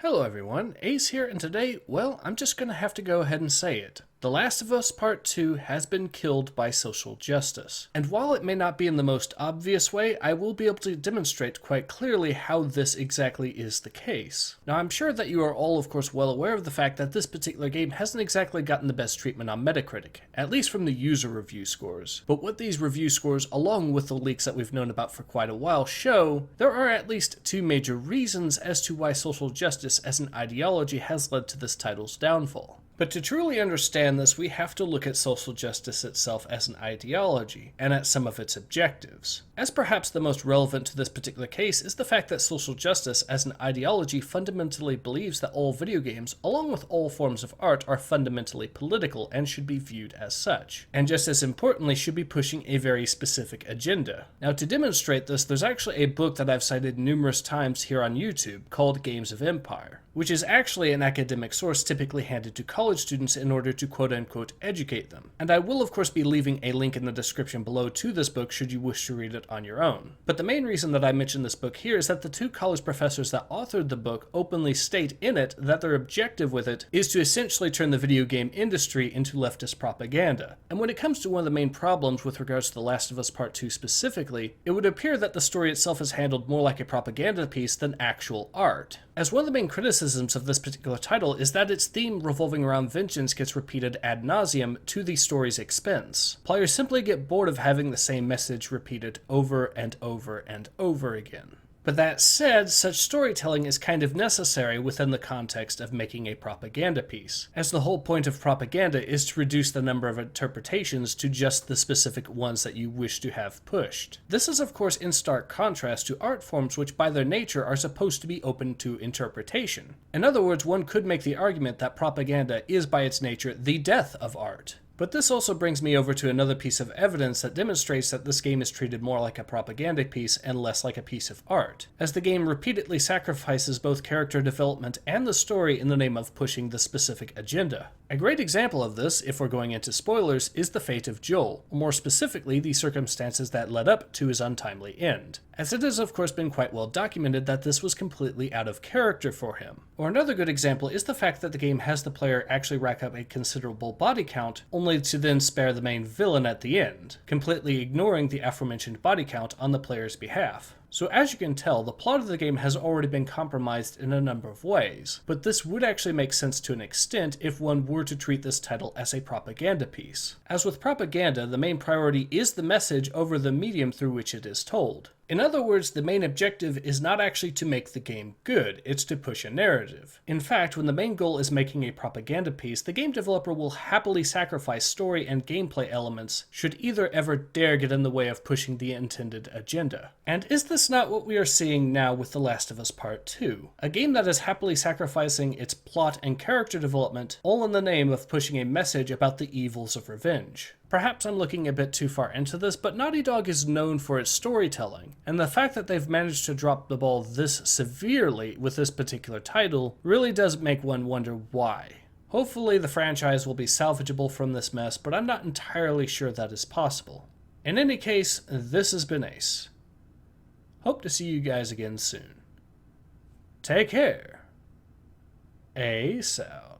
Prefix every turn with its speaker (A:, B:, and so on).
A: Hello everyone, Ace here, and today, well, I'm just gonna have to go ahead and say it. The Last of Us Part 2 has been killed by social justice. And while it may not be in the most obvious way, I will be able to demonstrate quite clearly how this exactly is the case. Now, I'm sure that you are all, of course, well aware of the fact that this particular game hasn't exactly gotten the best treatment on Metacritic, at least from the user review scores. But what these review scores, along with the leaks that we've known about for quite a while, show, there are at least two major reasons as to why social justice as an ideology has led to this title's downfall. But to truly understand this, we have to look at social justice itself as an ideology, and at some of its objectives. As perhaps the most relevant to this particular case is the fact that social justice as an ideology fundamentally believes that all video games, along with all forms of art, are fundamentally political and should be viewed as such. And just as importantly, should be pushing a very specific agenda. Now, to demonstrate this, there's actually a book that I've cited numerous times here on YouTube called Games of Empire, which is actually an academic source typically handed to college students in order to quote-unquote educate them. And I will of course be leaving a link in the description below to this book should you wish to read it on your own. But the main reason that I mention this book here is that the two college professors that authored the book openly state in it that their objective with it is to essentially turn the video game industry into leftist propaganda. And when it comes to one of the main problems with regards to The Last of Us Part 2 specifically, it would appear that the story itself is handled more like a propaganda piece than actual art. As one of the main criticisms of this particular title is that its theme revolving around vengeance gets repeated ad nauseum to the story's expense. Players simply get bored of having the same message repeated over and over and over again. But that said, such storytelling is kind of necessary within the context of making a propaganda piece, as the whole point of propaganda is to reduce the number of interpretations to just the specific ones that you wish to have pushed. This is of course in stark contrast to art forms which by their nature are supposed to be open to interpretation. In other words, one could make the argument that propaganda is by its nature the death of art. But this also brings me over to another piece of evidence that demonstrates that this game is treated more like a propaganda piece and less like a piece of art, as the game repeatedly sacrifices both character development and the story in the name of pushing the specific agenda. A great example of this, if we're going into spoilers, is the fate of Joel, or more specifically the circumstances that led up to his untimely end, as it has of course been quite well documented that this was completely out of character for him. Or another good example is the fact that the game has the player actually rack up a considerable body count, only to then spare the main villain at the end, completely ignoring the aforementioned body count on the player's behalf. So as you can tell, the plot of the game has already been compromised in a number of ways, but this would actually make sense to an extent if one were to treat this title as a propaganda piece. As with propaganda, the main priority is the message over the medium through which it is told. In other words, the main objective is not actually to make the game good, it's to push a narrative. In fact, when the main goal is making a propaganda piece, the game developer will happily sacrifice story and gameplay elements should either ever dare get in the way of pushing the intended agenda. And is this not what we are seeing now with The Last of Us Part 2? A game that is happily sacrificing its plot and character development, all in the name of pushing a message about the evils of revenge. Perhaps I'm looking a bit too far into this, but Naughty Dog is known for its storytelling, and the fact that they've managed to drop the ball this severely with this particular title really does make one wonder why. Hopefully the franchise will be salvageable from this mess, but I'm not entirely sure that is possible. In any case, this has been Ace. Hope to see you guys again soon. Take care. Ace out.